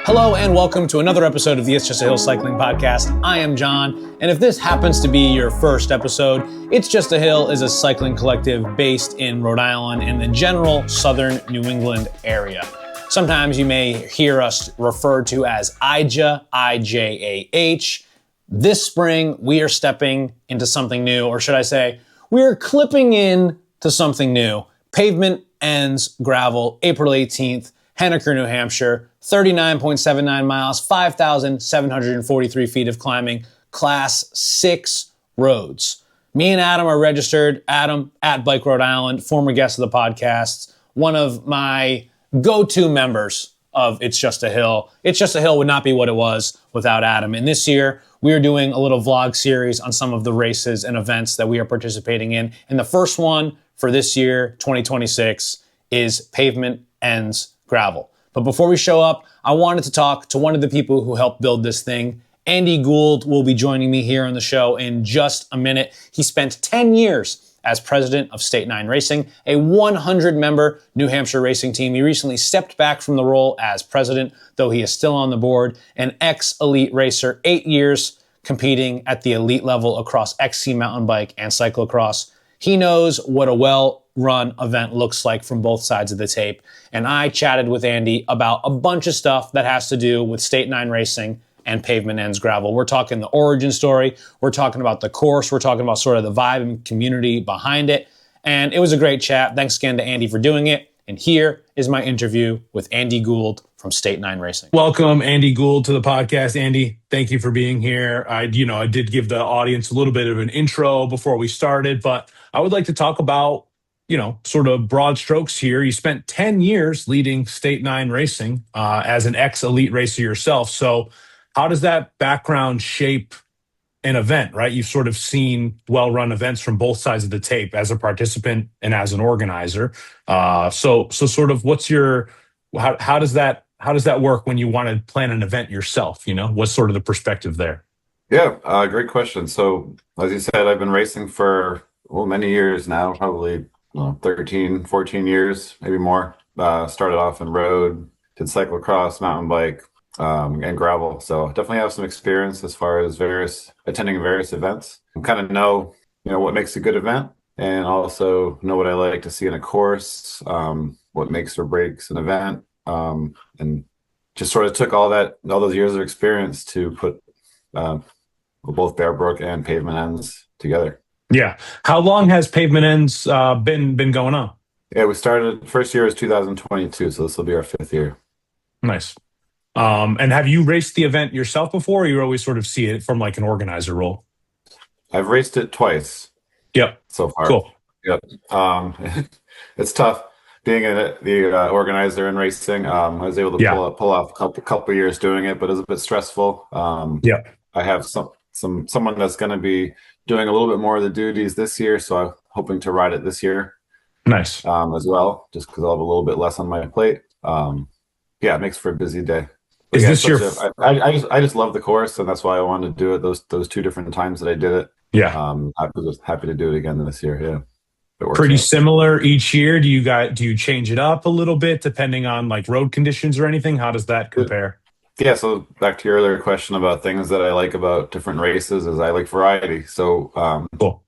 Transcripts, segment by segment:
Hello and welcome to another episode of the It's Just a Hill Cycling Podcast. I am John, and if this happens to be your first episode, It's Just a Hill is a cycling collective based in Rhode Island in the general southern New England area. Sometimes you may hear us referred to as IJAH, I-J-A-H. This spring, we are stepping into something new, or should I say, we are clipping in to something new. Pavement Ends Gravel, April 18th, Henniker, New Hampshire, 39.79 miles, 5,743 feet of climbing, class 6 roads. Me and Adam are registered. Adam at Bike Rhode Island, former guest of the podcast, one of my go-to members of It's Just a Hill. It's Just a Hill would not be what it was without Adam. And this year, we are doing a little vlog series on some of the races and events that we are participating in. And the first one for this year, 2026, is Pavement Ends Gravel. But before we show up, I wanted to talk to one of the people who helped build this thing. Andy Gould will be joining me here on the show in just a minute. He spent 10 years as president of State 9 Racing, a 100-member New Hampshire racing team. He recently stepped back from the role as president, though he is still on the board. An ex-elite racer, 8 years competing at the elite level across XC mountain bike and cyclocross. He knows what a well-run event looks like from both sides of the tape. And I chatted with Andy about a bunch of stuff that has to do with State 9 Racing and Pavement Ends Gravel. We're talking the origin story. We're talking about the course. We're talking about sort of the vibe and community behind it. And it was a great chat. Thanks again to Andy for doing it. And here is my interview with Andy Gould from State 9 Racing. Welcome, Andy Gould, to the podcast. Andy, thank you for being here. I did give the audience a little bit of an intro before we started, but I would like to talk about, sort of broad strokes here. You spent 10 years leading State 9 Racing as an ex-elite racer yourself. So how does that background shape an event, right? You've sort of seen well-run events from both sides of the tape as a participant and as an organizer. So sort of how does that work when you want to plan an event yourself? What's sort of the perspective there? Yeah, great question. So as you said, I've been racing for many years now, probably 13, 14 years, maybe more. Started off in road, did cyclocross, mountain bike, and gravel. So definitely have some experience as far as attending various events. I kind of know what makes a good event, and also know what I like to see in a course, what makes or breaks an event, and just sort of took all those years of experience to put both Bearbrook and Pavement Ends together. Yeah. How long has Pavement Ends been going on? Yeah, we started, first year is 2022, so this will be our 5th year. Nice. And have you raced the event yourself before, or you always sort of see it from like an organizer role? I've raced it twice. Yep. So far. Cool. Yep. It's tough being the organizer in racing. I was able to pull off a couple of years doing it, but it was a bit stressful. I have someone that's going to be doing a little bit more of the duties this year, so I'm hoping to ride it this year. Nice. As well, just because I'll have a little bit less on my plate. It makes for a busy day. But Is this your? I just love the course, and that's why I wanted to do it. Those 2 different times that I did it. Yeah. I was happy to do it again this year. Yeah. Pretty similar each year. Do you change it up a little bit depending on like road conditions or anything? How does that compare? Yeah, so back to your earlier question about things that I like about different races is I like variety. So cool.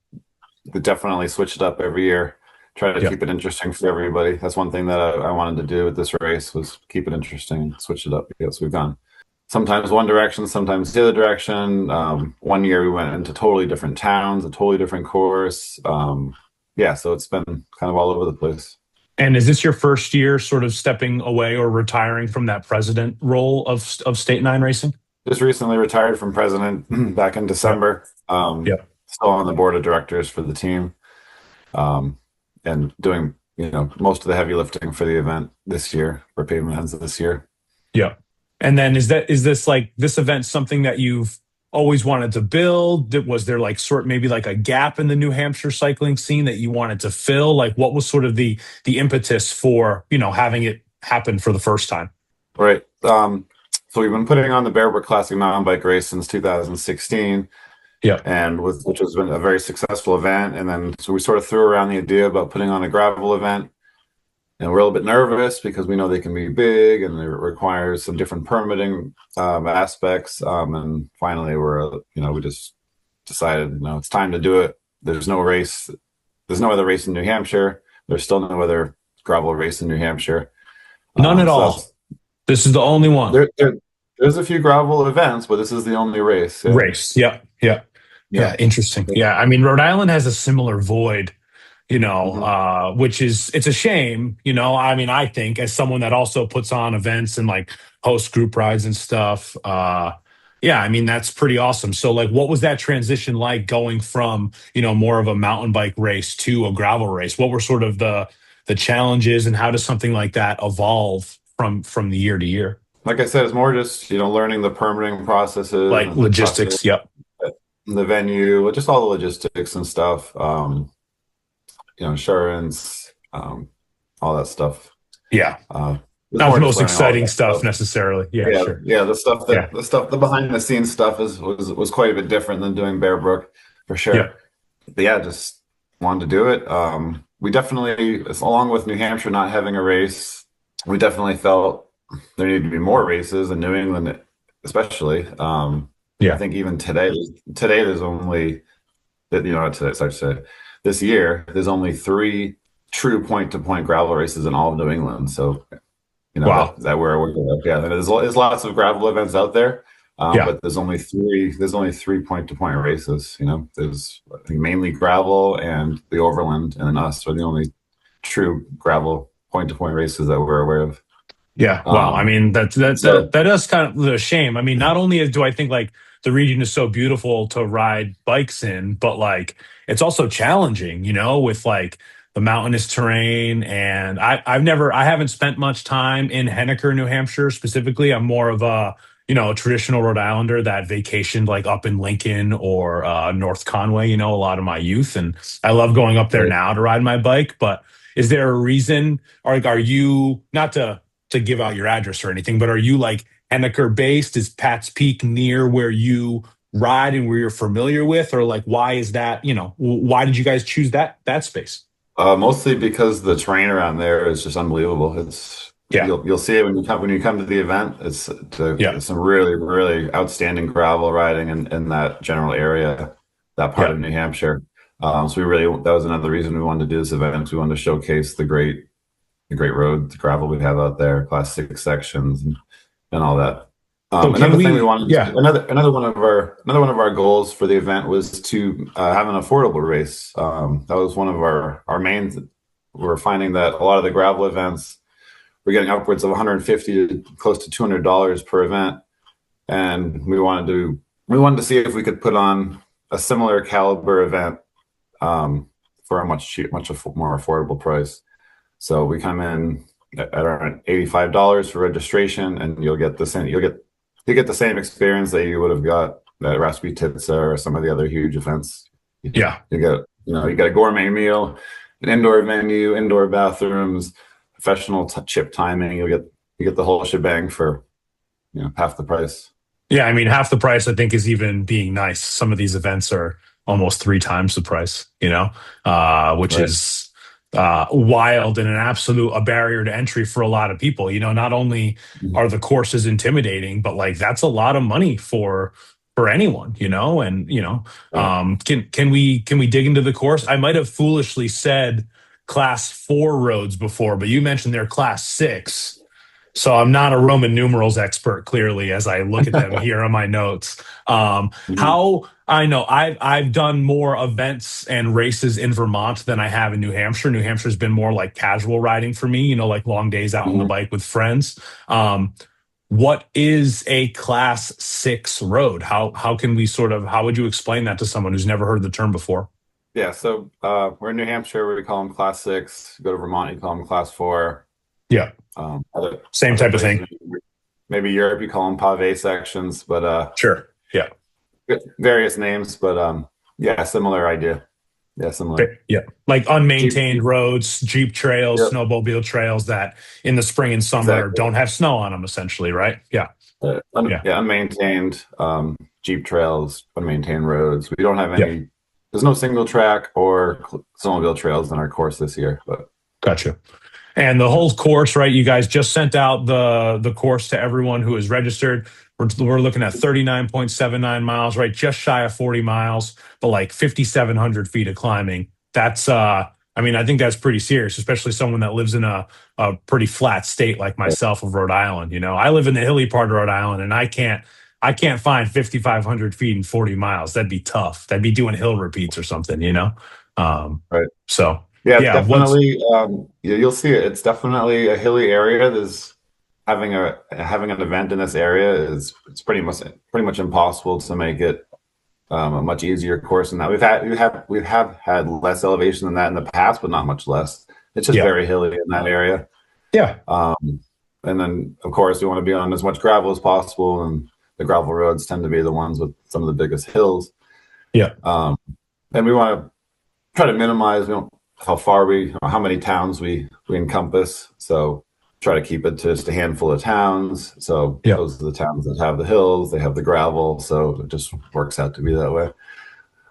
We definitely switch it up every year. Try to keep it interesting for everybody. That's one thing that I wanted to do with this race, was keep it interesting and switch it up. So we've gone sometimes one direction, sometimes the other direction. One year we went into totally different towns, a totally different course. So it's been kind of all over the place. And is this your first year sort of stepping away or retiring from that president role of State 9 Racing? Just recently retired from president back in December. Still on the board of directors for the team, and doing most of the heavy lifting for the event this year, for Pavement Ends this year. Yeah. And then is this event something that you've always wanted to build? Was there maybe a gap in the New Hampshire cycling scene that you wanted to fill? Like, what was sort of the impetus for having it happen for the first time? Right. So we've been putting on the Bearbrook Classic mountain bike race since 2016. Yeah. And which has been a very successful event. And then so we sort of threw around the idea about putting on a gravel event. and we're a little bit nervous because we know they can be big and it requires some different permitting aspects. And finally, we just decided, it's time to do it. There's no race. There's no other race in New Hampshire. There's still no other gravel race in New Hampshire. None at all. This is the only one. There's a few gravel events, but this is the only race. Yeah. Race. Yep. Yeah. Interesting. Yeah. I mean, Rhode Island has a similar void, which it's a shame, I mean, I think as someone that also puts on events and like hosts group rides and stuff, yeah, I mean, that's pretty awesome. So like, what was that transition like going from, more of a mountain bike race to a gravel race? What were sort of the challenges, and how does something like that evolve from the year to year? Like I said, it's more just, learning the permitting processes, like logistics. Yep. The venue, just all the logistics and stuff. Insurance, all that stuff. Yeah. Not the most exciting stuff necessarily. Yeah, sure. Yeah, the behind the scenes stuff was quite a bit different than doing Bear Brook, for sure. Yeah. But yeah, just wanted to do it. We definitely, along with New Hampshire not having a race, we definitely felt there needed to be more races in New England, especially. I think even today there's only, not today, sorry to say, this year, there's only 3 true point-to-point gravel races in all of New England. So, wow. that we're aware of. Yeah, there's lots of gravel events out there, but there's only 3 point-to-point races. There's, I think, mainly gravel and the Overland, and then us are the only true gravel point-to-point races that we're aware of. Yeah, wow. I mean, that is kind of a shame. I mean, not only do I think like the region is so beautiful to ride bikes in, but like it's also challenging, with like the mountainous terrain. And I haven't spent much time in Henniker, New Hampshire specifically. I'm more of a traditional Rhode Islander that vacationed like up in Lincoln or North Conway, a lot of my youth, and I love going up there now to ride my bike. But is there a reason, or like, are you, not to give out your address or anything, but are you like Henniker based? Is Pat's Peak near where you ride and where you're familiar with? Or like, why is that, why did you guys choose that space? Mostly because the terrain around there is just unbelievable. You'll see it when you come to the event. It's some really, really outstanding gravel riding in that general area, that part of New Hampshire. So that was another reason we wanted to do this event, because we wanted to showcase the great road, the gravel we have out there, Class 6 sections and all that. Another thing we wanted, another one of our goals for the event was to have an affordable race. That was one of our main. We're finding that a lot of the gravel events, we're getting upwards of $150 to close to $200 per event, and we wanted to see if we could put on a similar caliber event for a much more affordable price. So we come in at around $85 for registration, and you'll get the same experience that you would have got at Rasputitsa or some of the other huge events. Yeah, you get a gourmet meal, an indoor venue, indoor bathrooms, professional chip timing. You get the whole shebang for half the price. Yeah, I mean, half the price I think is even being nice. Some of these events are almost 3 times the price. Which is wild and a barrier to entry for a lot of people. Not only are the courses intimidating, but like that's a lot of money for anyone, and can we dig into the course? I might have foolishly said Class 4 roads before, but you mentioned they're Class 6. So I'm not a Roman numerals expert, clearly, as I look at them here on my notes. How I know I've done more events and races in Vermont than I have in New Hampshire. New Hampshire's been more like casual riding for me, like long days out on the bike with friends. What is a Class 6 road? How can we how would you explain that to someone who's never heard the term before? Yeah, so we're in New Hampshire, we call them Class 6. Go to Vermont, you call them Class 4. Yeah. Same type of thing. Maybe Europe, you call them pave sections, but sure. Yeah. Various names, but similar idea. Yeah, similar. Yeah. Like unmaintained roads, Jeep trails, snowmobile trails that in the spring and summer don't have snow on them, essentially, right? Yeah. Unmaintained Jeep trails, unmaintained roads. We don't have any, there's no single track or snowmobile trails in our course this year, but gotcha. And the whole course, right? You guys just sent out the course to everyone who is registered. We're looking at 39.79 miles, right? Just shy of 40 miles, but like 5,700 feet of climbing. That's I mean, I think that's pretty serious, especially someone that lives in a pretty flat state like myself of Rhode Island. I live in the hilly part of Rhode Island, and I can't find 5,500 feet in 40 miles. That'd be tough. That'd be doing hill repeats or something. Right. So Yeah, it's yeah, definitely yeah, you'll see it. It's definitely a hilly area. There's having an event in this area it's pretty much impossible to make it a much easier course than that. We have had less elevation than that in the past, but not much less. It's just yeah, very hilly in that area. yeah, And then of course we want to be on as much gravel as possible, and the gravel roads tend to be the ones with some of the biggest hills. yeah. And we want to try to minimize, how many towns we encompass. So try to keep it to just a handful of towns. So Yeah. those are the towns that have the hills, they have the gravel. So it just works out to be that way.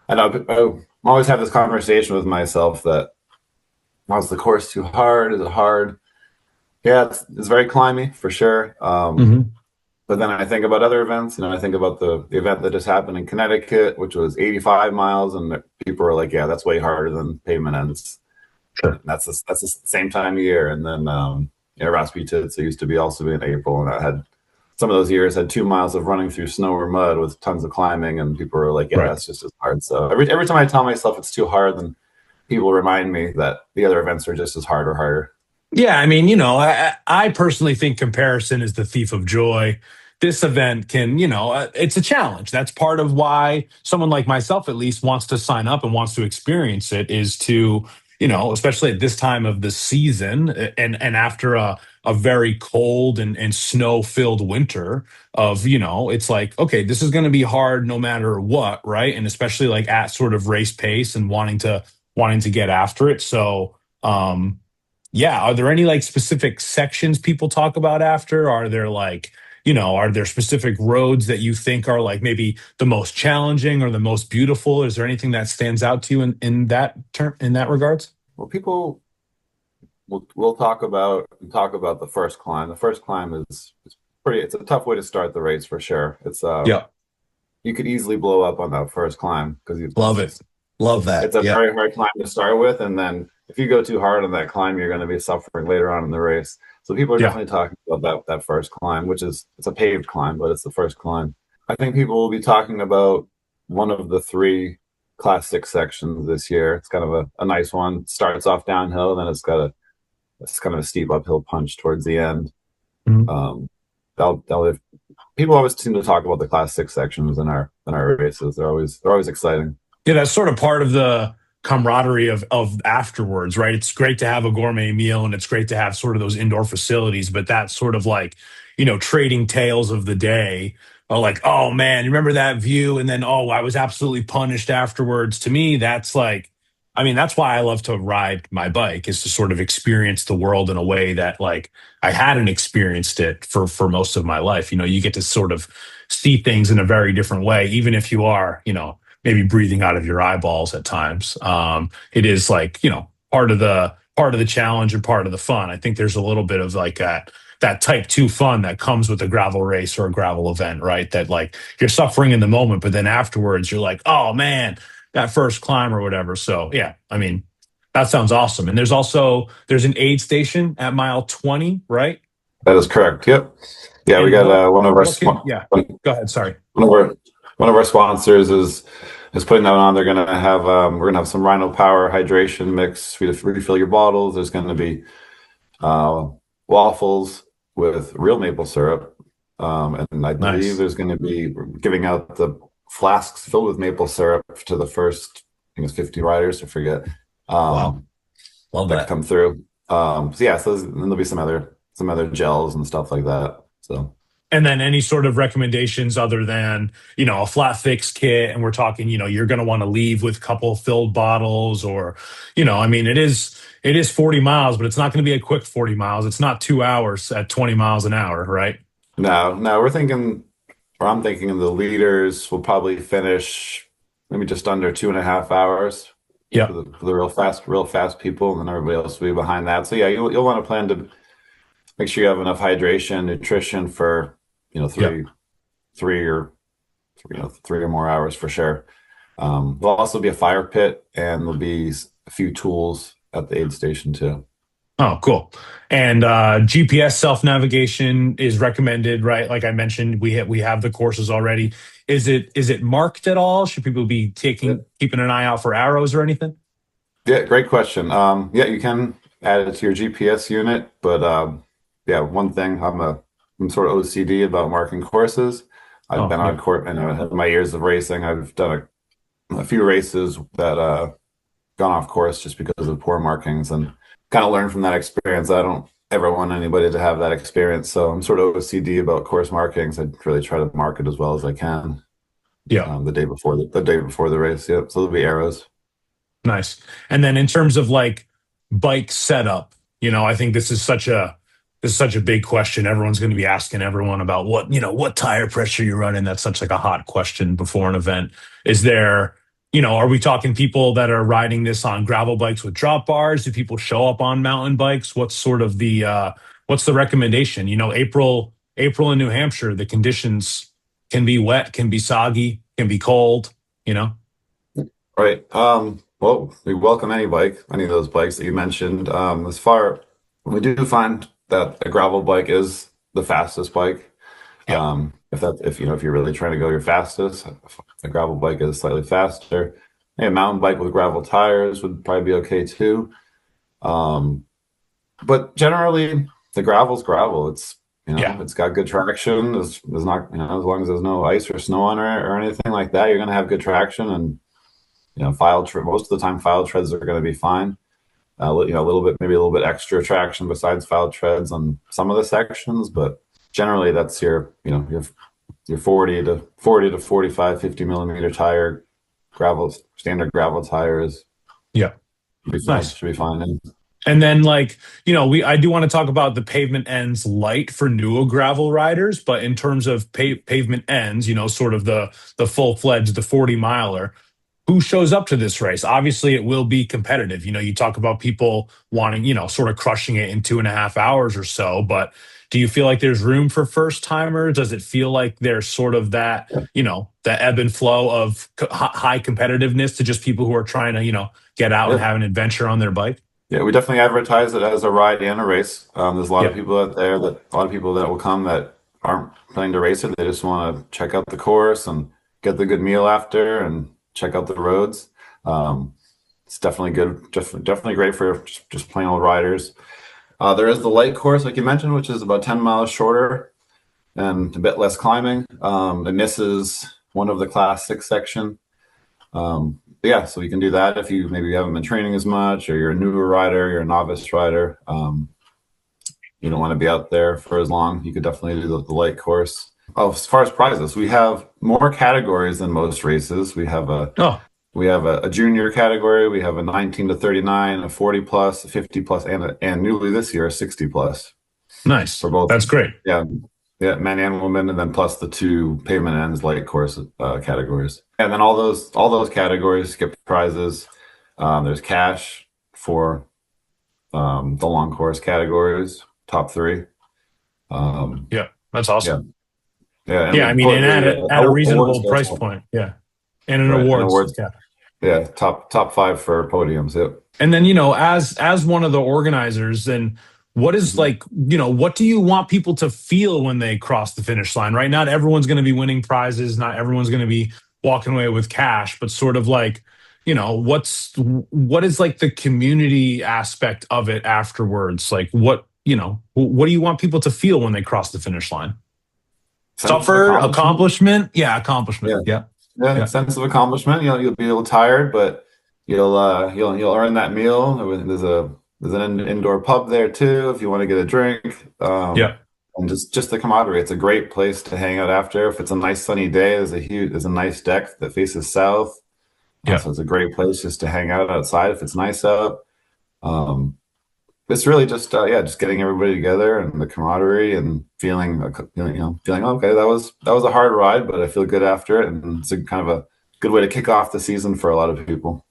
And I always have this conversation with myself that, was the course too hard? Is it hard? Yeah, it's very climby for sure. Hmm. But then I think about other events, I think about the event that just happened in Connecticut, which was 85 miles, and people are like, "Yeah, that's way harder than Pavement Ends." Sure. That's the same time of year. And then Rasputin used to be also in April, and I had some of those years had 2 miles of running through snow or mud with tons of climbing, and people were like, "Yeah, Right. that's just as hard." So every time I tell myself it's too hard, then people remind me that the other events are just as hard or harder. Yeah, I mean, I personally think comparison is the thief of joy. This event can, it's a challenge. That's part of why someone like myself, at least, wants to sign up and wants to experience it, is to, especially at this time of the season and after a very cold and snow filled winter of, it's like, okay, this is going to be hard no matter what, right? And especially like at sort of race pace and wanting to get after it. So, yeah, are there any like specific sections people talk about after? Are there like, are there specific roads that you think are like maybe the most challenging or the most beautiful? Is there anything that stands out to you in that term, in that regards? Well, people we'll talk about the first climb. The first climb is pretty. It's a tough way to start the race for sure. Yeah. You could easily blow up on that first climb because Love it. Love that. it's a Yeah. very hard climb to start with, and then if you go too hard on that climb, you're going to be suffering later on in the race. So people are Yeah. definitely talking about that first climb, which it's a paved climb, but it's the first climb. I think people will be talking about one of the three Class 6 sections this year. It's kind of a nice one. It starts off downhill, then it's kind of a steep uphill punch towards the end. Mhm. Um, people always seem to talk about the Class 6 sections in our races. They're always exciting. Yeah, that's sort of part of the camaraderie of afterwards, right? It's great to have a gourmet meal and it's great to have sort of those indoor facilities, but that's sort of like, trading tales of the day. Or like, oh man, you remember that view? And then, oh, I was absolutely punished afterwards. To me, that's like, I mean, that's why I love to ride my bike, is to sort of experience the world in a way that like I hadn't experienced it for most of my life. You get to sort of see things in a very different way, even if you are, maybe breathing out of your eyeballs at times. It is like, part of the challenge and part of the fun. I think there's a little bit of like that type two fun that comes with a gravel race or a gravel event, right? That like you're suffering in the moment, but then afterwards you're like, oh man, that first climb or whatever. So yeah, I mean, that sounds awesome. And there's an aid station at mile 20, right? That is correct. Yep. Yeah, we And got what one of our what can yeah, go ahead. Sorry. one of our one of our sponsors is putting that on. We're gonna have some Rhino Power hydration mix for you to refill your bottles. There's gonna be uh, waffles with real maple syrup, and I believe Nice. there's gonna be giving out the flasks filled with maple syrup to the first, I think it's 50 riders. I forget. Wow. Um, Love that that. come through. So yeah, then there'll be some other gels and stuff like that. So. And then any sort of recommendations other than, a flat fix kit. And we're talking, you're going to want to leave with a couple filled bottles or, I mean, it is 40 miles, but it's not going to be a quick 40 miles. It's not 2 hours at 20 miles an hour, right? No, I'm thinking the leaders will probably finish maybe just under 2.5 hours. Yeah. for the real fast people, and then everybody else will be behind that. So yeah, you'll want to plan to make sure you have enough hydration, nutrition for, Yeah. three or 3 or more hours for sure. There'll also be a fire pit, and there'll be a few tools at the aid station too. Oh, cool. And GPS self navigation is recommended, right? Like I mentioned, we have the courses already. Is it marked at all? Should people be Yeah, keeping an eye out for arrows or anything? yeah, great question. Yeah, you can add it to your GPS unit, but yeah, one thing I'm sort of OCD about marking courses. I've Oh, been on yeah. court in my years of racing. I've done a few races that gone off course just because of poor markings, and kind of learned from that experience. I don't ever want anybody to have that experience. So I'm sort of OCD about course markings. I really try to mark it as well as I can Yeah. the day before the day before the race. Yep. So there'll be arrows. Nice. And then in terms of like bike setup, I think this is such a big question. Everyone's going to be asking everyone about what tire pressure you're running. That's such like a hot question before an event. Is there, are we talking people that are riding this on gravel bikes with drop bars? Do people show up on mountain bikes? What's sort of what's the recommendation? April in New Hampshire, the conditions can be wet, can be soggy, can be cold, you know? Right. Well, we welcome any of those bikes that you mentioned. We do find that a gravel bike is the fastest bike. Yeah. If you're really trying to go your fastest, a gravel bike is slightly faster. A mountain bike with gravel tires would probably be okay too. Um, but generally, the gravel's gravel. Yeah. It's got good traction. There's not, as long as there's no ice or snow on it or anything like that, you're going to have good traction. And most of the time, file treads are going to be fine. A little bit, maybe a little bit extra traction besides file treads on some of the sections, but generally that's your 40 to 45, 50 millimeter tire, standard gravel tires. Yeah. Nice. Should be fine. And then I do want to talk about the Pavement Ends Light for newer gravel riders, but in terms of Pavement Ends, sort of the full-fledged, the 40 miler, who shows up to this race? Obviously, it will be competitive. You talk about people wanting, sort of crushing it in 2.5 hours or so, but do you feel like there's room for first timers? Does it feel like there's sort of that, the ebb and flow of high competitiveness to just people who are trying to, get out and Yeah. have an adventure on their bike? Yeah, we definitely advertise it as a ride and a race. There's a lot of Yeah. people out there a lot of people that will come that aren't planning to race it. They just want to check out the course and get the good meal after and check out the roads. It's definitely good, definitely great for just plain old riders. There is the light course, like you mentioned, which is about 10 miles shorter and a bit less climbing. It misses one of the class 6 section. Yeah, so you can do that if maybe you haven't been training as much, or you're a newer rider, you're a novice rider. You don't want to be out there for as long. You could definitely do the light course. Oh, as far as prizes, we have more categories than most races. We have Oh, a junior category. We have a 19 to 39, a 40 plus, a 50 plus, and newly this year a 60 plus nice. for both. That's great. Yeah, yeah, men and women, and then plus the 2 Pavement Ends Light course categories. And then all those categories get prizes. There's cash for the long course categories, top 3. Yeah, that's awesome. Yeah, Yeah, I mean, and at a reasonable awards price also. point. Yeah, and an Right, and awards. awards. Yeah. Yeah, top 5 for podiums. Yep. And then, as one of the organizers, then what is what do you want people to feel when they cross the finish line, right? Not everyone's going to be winning prizes, not everyone's going to be walking away with cash, but sort of like, what is like the community aspect of it afterwards? Like what do you want people to feel when they cross the finish line? Sense of Suffer, accomplishment? Yeah, accomplishment. Yeah. Yeah. Yeah, sense of accomplishment. You'll be a little tired, but you'll earn that meal. There's an indoor pub there too if you want to get a drink. Yeah. And just the camaraderie. It's a great place to hang out after. If it's a nice sunny day, there's a nice deck that faces south. Yeah. So it's a great place just to hang out outside if it's nice out. It's really just getting everybody together and the camaraderie and feeling okay, that was a hard ride, but I feel good after it, and it's a kind of a good way to kick off the season for a lot of people.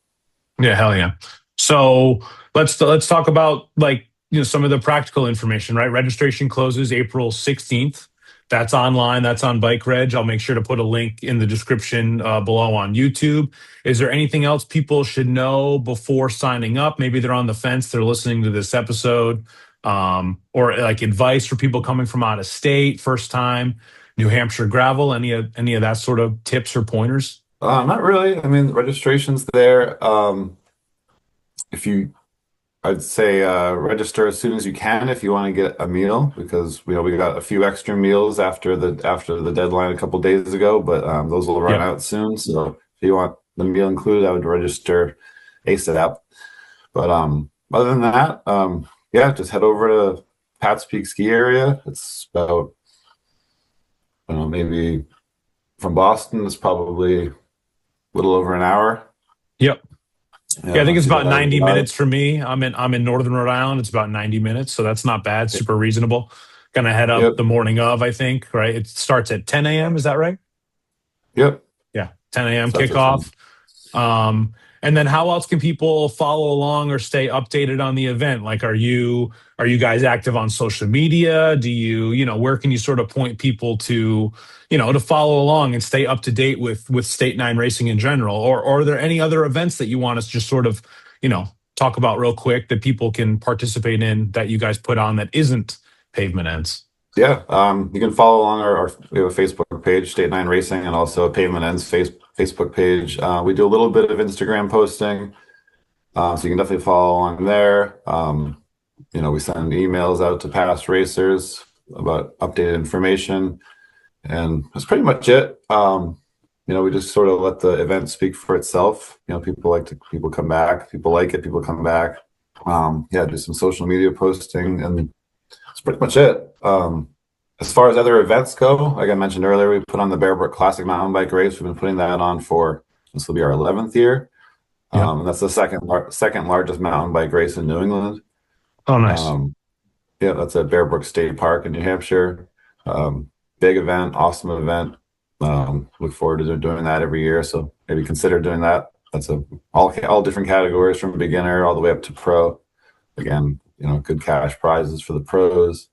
Yeah, hell yeah. So let's talk about like some of the practical information, right? Registration closes April 16th. That's online. That's on Bike Reg. I'll make sure to put a link in the description below on YouTube. Is there anything else people should know before signing up? Maybe they're on the fence. They're listening to this episode, or like advice for people coming from out of state, first time, New Hampshire gravel. Any of that sort of tips or pointers? Not really. I mean, registration's there. If you I'd say register as soon as you can if you want to get a meal because we got a few extra meals after the deadline a couple days ago, but those will run Yep. out soon. So if you want the meal included, I would register ASAP. But other than that, yeah, just head over to Pat's Peak ski area. It's about I don't know, maybe from Boston, it's probably a little over an hour. Yep. Yeah, I think Not it's too about bad of a 90 drive. minutes for me. I'm in northern Rhode Island. It's about 90 minutes, so that's not bad. Super reasonable. Gonna head up Yep, the morning of, I think, right? It starts at 10 a.m. Is that right? yep. Yeah, 10 a.m. Starts at 10. kickoff. And then how else can people follow along or stay updated on the event? Like, are you guys active on social media? Do where can you sort of point people to follow along and stay up to date with State Nine racing in general? Or are there any other events that you want us to just sort of, talk about real quick that people can participate in that you guys put on that isn't Pavement Ends? Yeah, you can follow along we have a Facebook page, State Nine Racing, and also a Pavement Ends Facebook page. We do a little bit of Instagram posting, so you can definitely follow along there. We send emails out to past racers about updated information, and that's pretty much it. We just sort of let the event speak for itself. People come back, people like it, people come back. Yeah, do some social media posting, and that's pretty much it. As far as other events go, like I mentioned earlier, we put on the Bear Brook Classic mountain bike race. We've been putting that on for this will be our 11th year. Yeah. And that's the second largest mountain bike race in New England. Oh, nice. Um, yeah, that's at Bear Brook State Park in New Hampshire. Big event, awesome event. Look forward to doing that every year. So maybe consider doing that. That's all different categories from beginner all the way up to pro. Again, good cash prizes for the pros.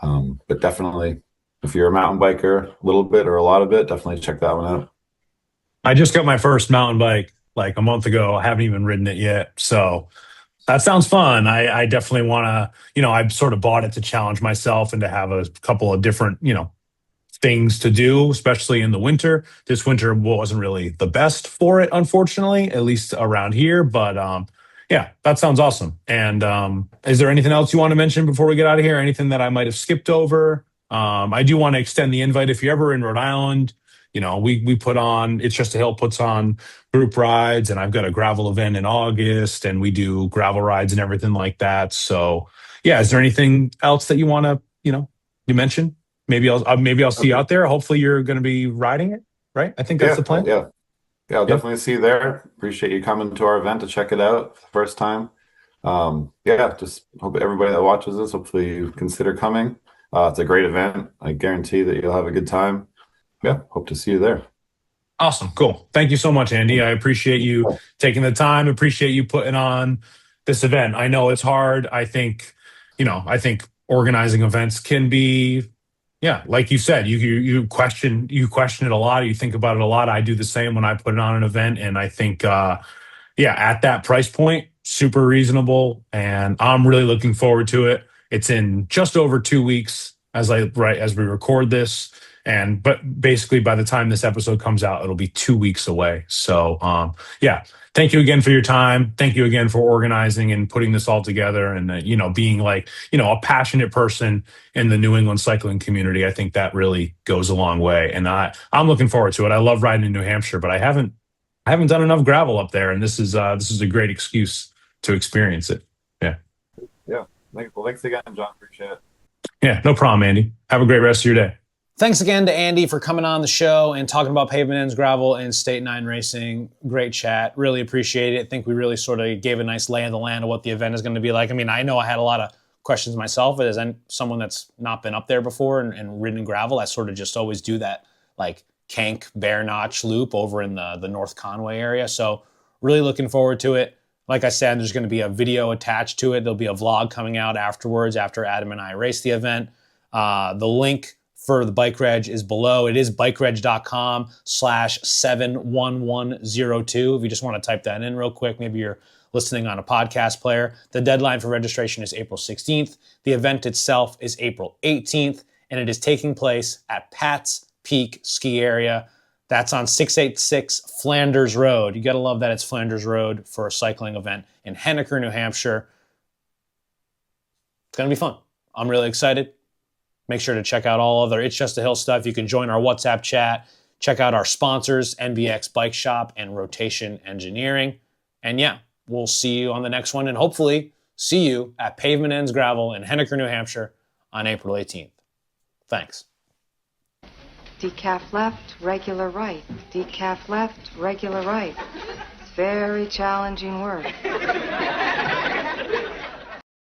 But definitely, if you're a mountain biker, a little bit or a lot of it, definitely check that one out. I just got my first mountain bike like a month ago. I haven't even ridden it yet. So that sounds fun. I definitely want to, I've sort of bought it to challenge myself and to have a couple of different, things to do, especially in the winter. This winter wasn't really the best for it, unfortunately, at least around here. But yeah, that sounds awesome. And is there anything else you want to mention before we get out of here? Anything that I might have skipped over? I do want to extend the invite if you're ever in Rhode Island. We put on It's Just a Hill puts on group rides, and I've got a gravel event in August, and we do gravel rides and everything like that. So yeah, is there anything else that you want to you mention? Maybe I'll see you Okay. out there. Hopefully you're going to be riding it, right? I think that's Yeah, the plan. yeah. I'll Yeah. definitely see you there. Appreciate you coming to our event to check it out for the first time. Yeah, just hope everybody that watches this, hopefully you consider coming. It's a great event. I guarantee that you'll have a good time. Yeah, hope to see you there. Awesome. Cool. Thank you so much, Andy. I appreciate you taking the time. Appreciate you putting on this event. I know it's hard. I think organizing events can be, yeah, like you said, you question it a lot. You think about it a lot. I do the same when I put it on an event, and I think, yeah, at that price point, super reasonable, and I'm really looking forward to it. It's in just over 2 weeks as we record this, but basically by the time this episode comes out, it'll be 2 weeks away. So, yeah, thank you again for your time. Thank you again for organizing and putting this all together, and being like a passionate person in the New England cycling community. I think that really goes a long way, and I'm looking forward to it. I love riding in New Hampshire, but I haven't done enough gravel up there, and this is a great excuse to experience it. Yeah. Yeah. Well, thanks again, John. Appreciate it. Yeah, no problem, Andy. Have a great rest of your day. Thanks again to Andy for coming on the show and talking about Pavement Ends Gravel and State 9 Racing. Great chat. Really appreciate it. I think we really sort of gave a nice lay of the land of what the event is going to be like. I mean, I know I had a lot of questions myself as someone that's not been up there before and ridden gravel. I sort of just always do that like Kank Bear Notch loop over in the North Conway area. So Really looking forward to it. Like I said, there's going to be a video attached to it. There'll be a vlog coming out afterwards after Adam and I race the event. The link for the bike reg is below. It is bikereg.com/71102. If you just want to type that in real quick, maybe you're listening on a podcast player. The deadline for registration is April 16th. The event itself is April 18th, and it is taking place at Pat's Peak Ski Area. That's on 686 Flanders Road. You got to love that it's Flanders Road for a cycling event in Henniker, New Hampshire. It's going to be fun. I'm really excited. Make sure to check out all other It's Just a Hill stuff. You can join our WhatsApp chat. Check out our sponsors, NBX Bike Shop and Rotation Engineering. And yeah, we'll see you on the next one, and hopefully see you at Pavement Ends Gravel in Henniker, New Hampshire on April 18th. Thanks. Decaf left, regular right. Decaf left, regular right. It's very challenging work.